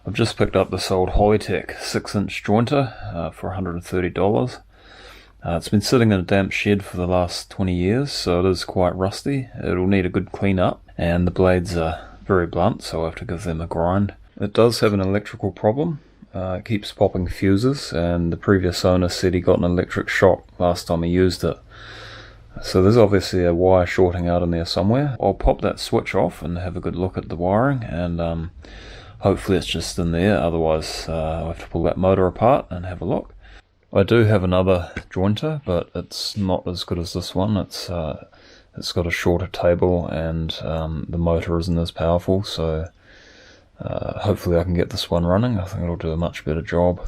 I've just picked up this old Hoytech 6-inch jointer for $130. It's been sitting in a damp shed for the last 20 years, so it is quite rusty. It'll need a good clean up, and the blades are very blunt, so I'll have to give them a grind. It does have an electrical problem. It keeps popping fuses, and the previous owner said he got an electric shock last time he used it. So there's obviously a wire shorting out in there somewhere. I'll pop that switch off and have a good look at the wiring, and hopefully it's just in there. Otherwise I'll have to pull that motor apart and have a look. I do have another jointer, but it's not as good as this one. It's got a shorter table, and the motor isn't as powerful, so hopefully I can get this one running. I think it'll do a much better job.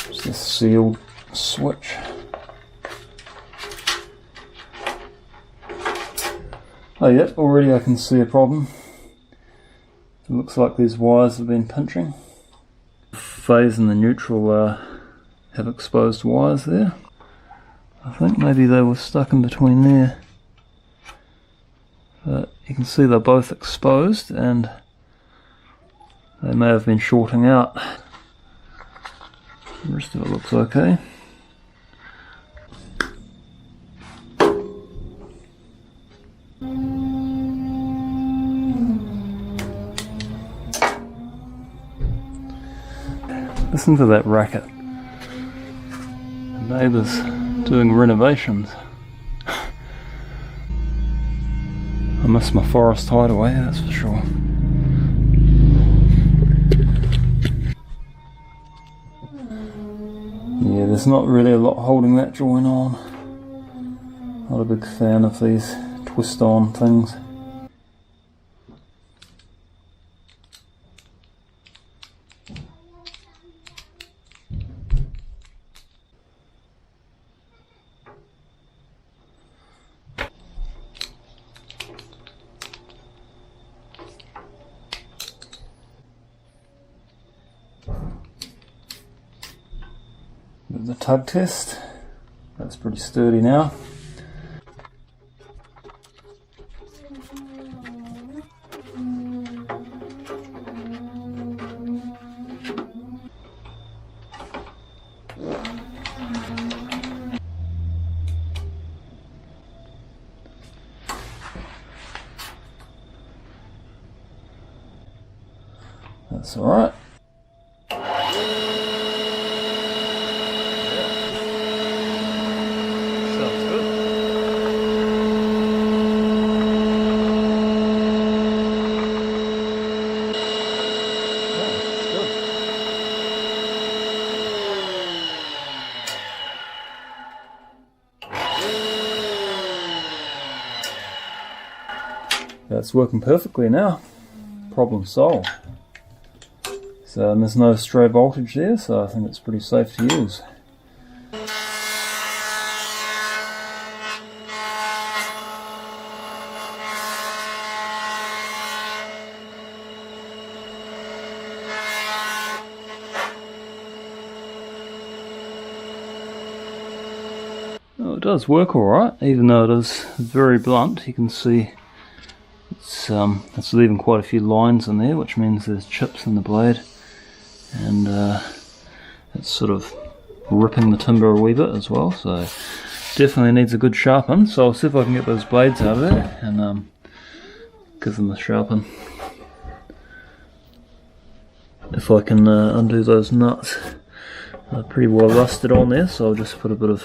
It's this sealed switch. Oh yep, already I can see a problem. It looks like these wires have been pinching. Phase and the neutral have exposed wires there. I think maybe they were stuck in between there. But you can see they're both exposed, and they may have been shorting out. The rest of it looks okay. Listen to that racket. The neighbours doing renovations. I miss my forest hideaway, that's for sure. Yeah, there's not really a lot holding that joint on. Not a big fan of these twist-on things. The tug test, that's pretty sturdy now. That's all right. That's working perfectly now. Problem solved. So there's no stray voltage there, so I think it's pretty safe to use. Well, it does work alright, even though it is very blunt. You can see it's leaving quite a few lines in there, which means there's chips in the blade, and it's sort of ripping the timber a wee bit as well, so definitely needs a good sharpen. So I'll see if I can get those blades out of there and give them a sharpen. If I can undo those nuts, they're pretty well rusted on there, so I'll just put a bit of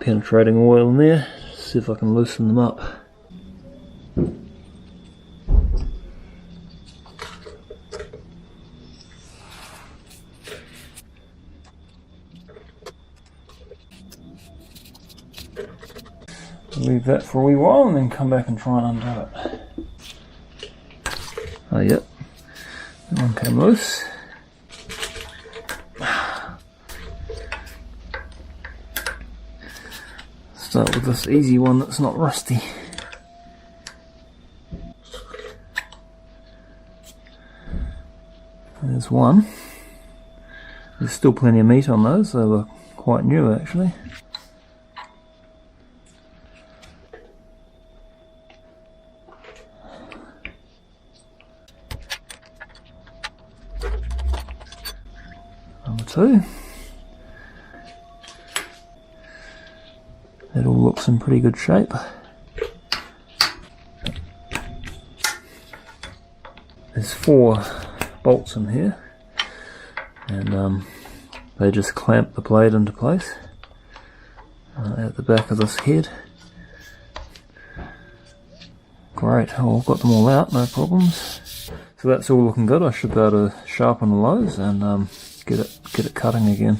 penetrating oil in there, see if I can loosen them up. Leave that for a wee while and then come back and try and undo it. Oh yep, that one came loose. Start with this easy one that's not rusty. There's one. There's still plenty of meat on those, they were quite new actually. too. It all looks in pretty good shape. There's 4 bolts in here, and they just clamp the blade into place at the back of this head. Great, oh, I've got them all out, no problems. So that's all looking good. I should be able to sharpen the lows and get it cutting again.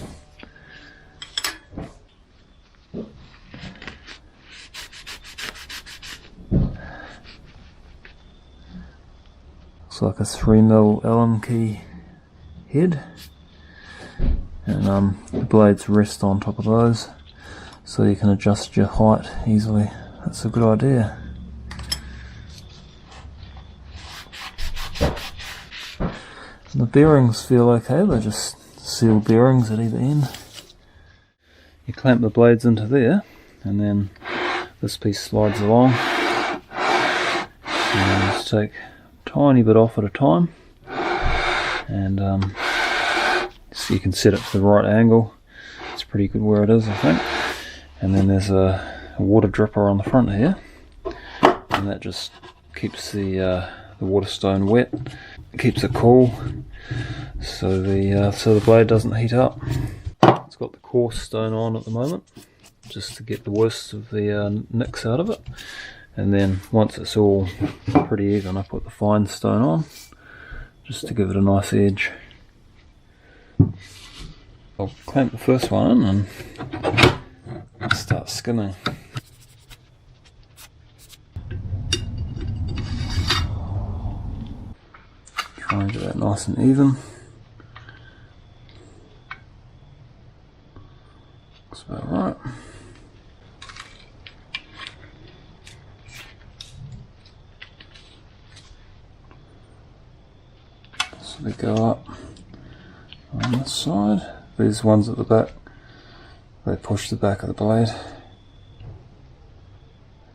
Looks like a 3mm Allen key head, and the blades rest on top of those, so you can adjust your height easily. That's a good idea. And the bearings feel okay, they're just sealed bearings at either end. You clamp the blades into there, and then this piece slides along, and just take a tiny bit off at a time, and so you can set it to the right angle. It's pretty good where it is, I think. And then there's a water dripper on the front here, and that just keeps the water stone wet. It keeps it cool, so the blade doesn't heat up. It's got the coarse stone on at the moment, just to get the worst of the nicks out of it. And then once it's all pretty even, I put the fine stone on, just to give it a nice edge. I'll clamp the first one in and start skimming. Try and get that nice and even. Looks about right. So they go up on this side. These ones at the back, they push the back of the blade.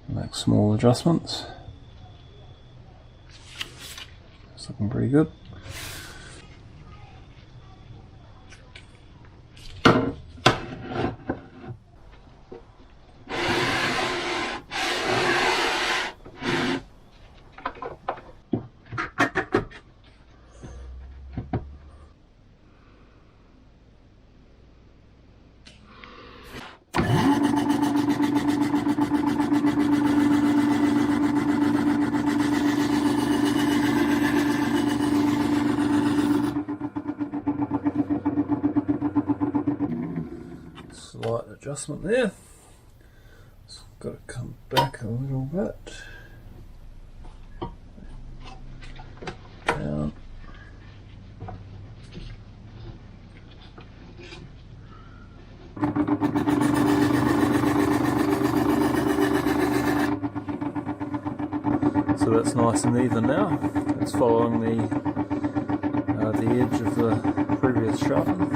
Make small adjustments. It's looking pretty good. Slight adjustment there. It's got to come back a little bit. Down. So that's nice and even now. It's following the edge of the previous sharpen.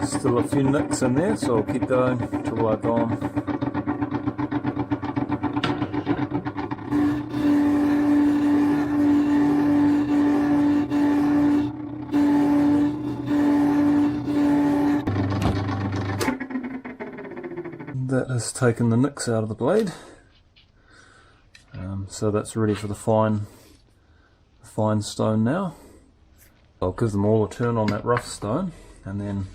Still a few nicks in there, so I'll keep going until I go on. That has taken the nicks out of the blade, so that's ready for the fine stone now. I'll give them all a turn on that rough stone, and then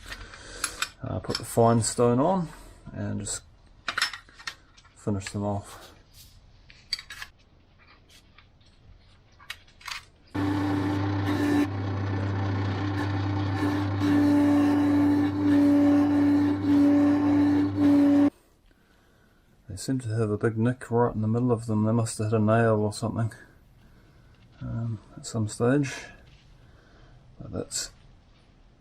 put the fine stone on and just finish them off. They seem to have a big nick right in the middle of them. They must have hit a nail or something at some stage. But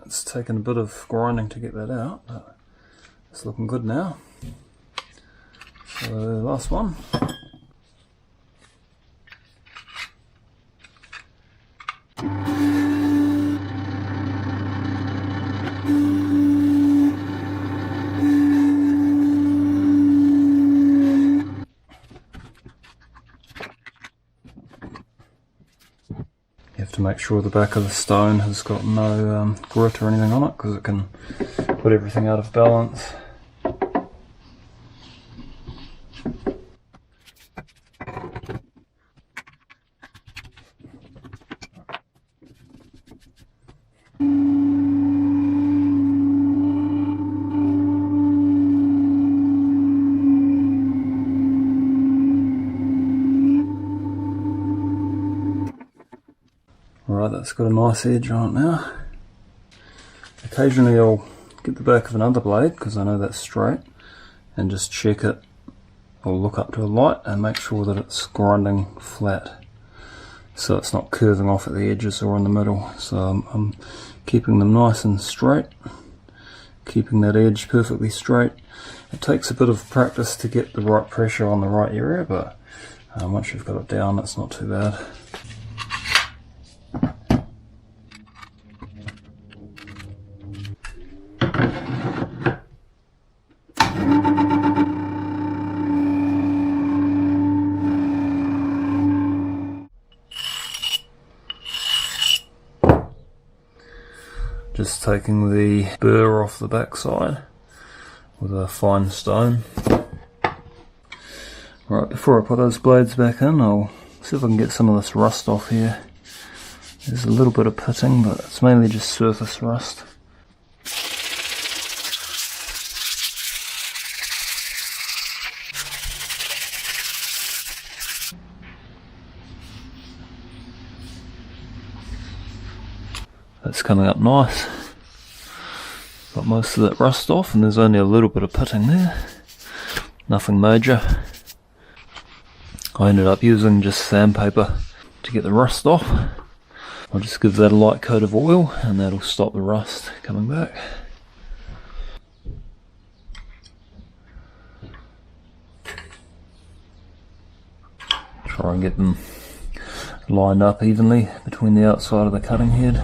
it's taken a bit of grinding to get that out, but it's looking good now. So last one. You have to make sure the back of the stone has got no grit or anything on it, because it can put everything out of balance. Alright, that's got a nice edge on it now. Occasionally I'll get the back of another blade, because I know that's straight, and just check it, or look up to a light and make sure that it's grinding flat, so it's not curving off at the edges or in the middle. So I'm keeping them nice and straight, keeping that edge perfectly straight. It takes a bit of practice to get the right pressure on the right area, but once you've got it down, it's not too bad. Just taking the burr off the backside with a fine stone. Right, before I put those blades back in, I'll see if I can get some of this rust off here. There's a little bit of pitting, but it's mainly just surface rust. That's coming up nice. Got most of that rust off, and there's only a little bit of pitting there. Nothing major. I ended up using just sandpaper to get the rust off. I'll just give that a light coat of oil, and that'll stop the rust coming back. Try and get them lined up evenly between the outside of the cutting head.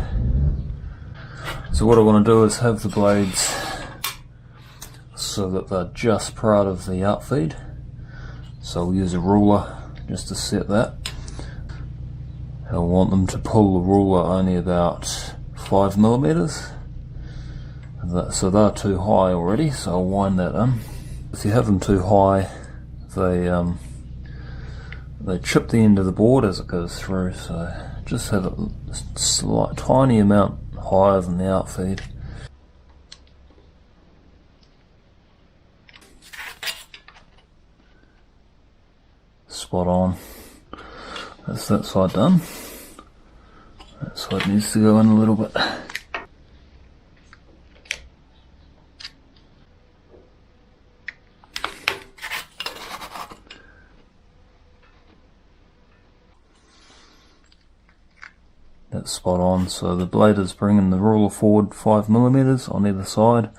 So what I want to do is have the blades so that they're just part of the outfeed. So I'll use a ruler just to set that. I want them to pull the ruler only about 5mm. So they're too high already, so I'll wind that in. If you have them too high, they chip the end of the board as it goes through, so just have it a slight, tiny amount higher than the outfeed. Spot on. That's that side done. That side needs to go in a little bit. That's spot on. So the blade is bringing the ruler forward 5mm on either side,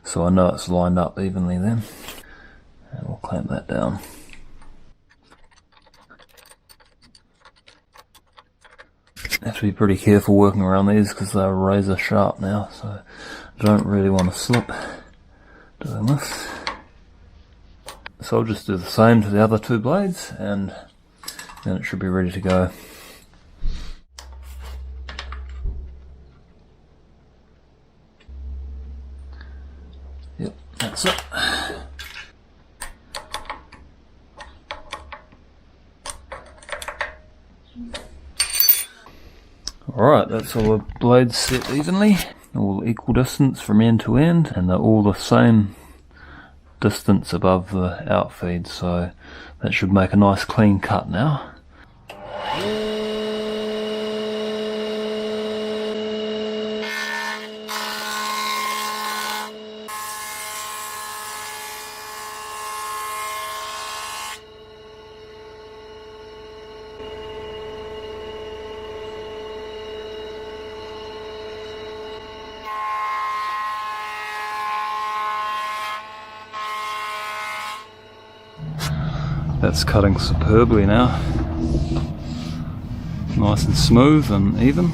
so I know it's lined up evenly then. And we'll clamp that down. Have to be pretty careful working around these because they're razor sharp now, so I don't really want to slip doing this. So I'll just do the same to the other two blades, and then it should be ready to go. Yep, that's it. Alright, that's all the blades set evenly, all equal distance from end to end, and they're all the same distance above the outfeed, so that should make a nice clean cut now. That's cutting superbly now. Nice and smooth and even.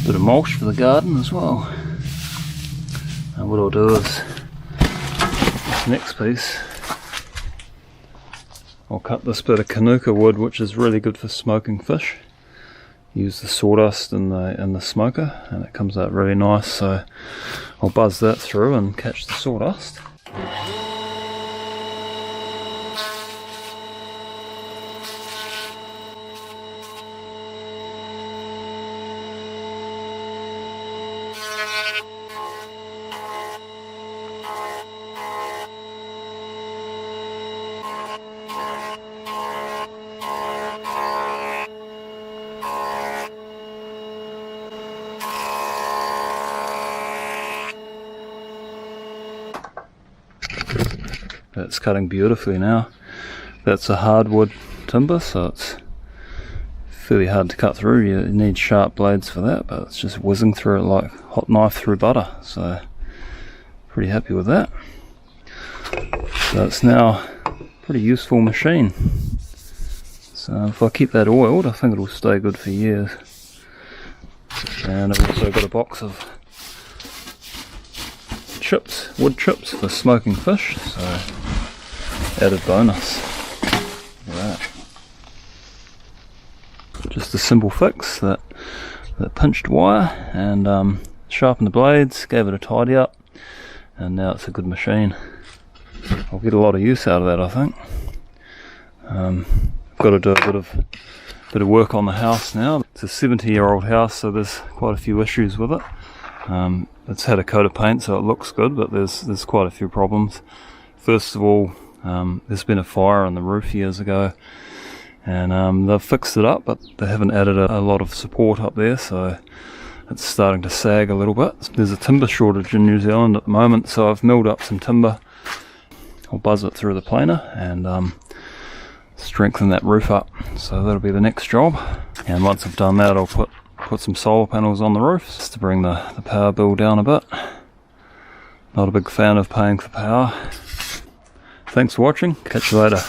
Bit of mulch for the garden as well. And what I'll do is, this next piece, I'll cut this bit of Kanuka wood, which is really good for smoking fish. Use the sawdust in the smoker, and it comes out really nice. So I'll buzz that through and catch the sawdust. That's cutting beautifully now. That's a hardwood timber, so it's fairly hard to cut through. You need sharp blades for that, but it's just whizzing through it like hot knife through butter, so pretty happy with that. So it's now a pretty useful machine. So if I keep that oiled, I think it'll stay good for years. And I've also got a box of chips, wood chips for smoking fish, so added bonus. Look at that. Just a simple fix, that pinched wire, and sharpened the blades, gave it a tidy up, and now it's a good machine. I'll get a lot of use out of that, I think. I've got to do a bit of work on the house now. It's a 70-year-old house, so there's quite a few issues with it. It's had a coat of paint, so it looks good, but there's quite a few problems. First of all, there's been a fire on the roof years ago, and they've fixed it up, but they haven't added a lot of support up there, so it's starting to sag a little bit. There's a timber shortage in New Zealand at the moment, so I've milled up some timber. I'll buzz it through the planer and strengthen that roof up, so that'll be the next job. And once I've done that, I'll put some solar panels on the roof just to bring the power bill down a bit. Not a big fan of paying for power. Thanks for watching, catch you later.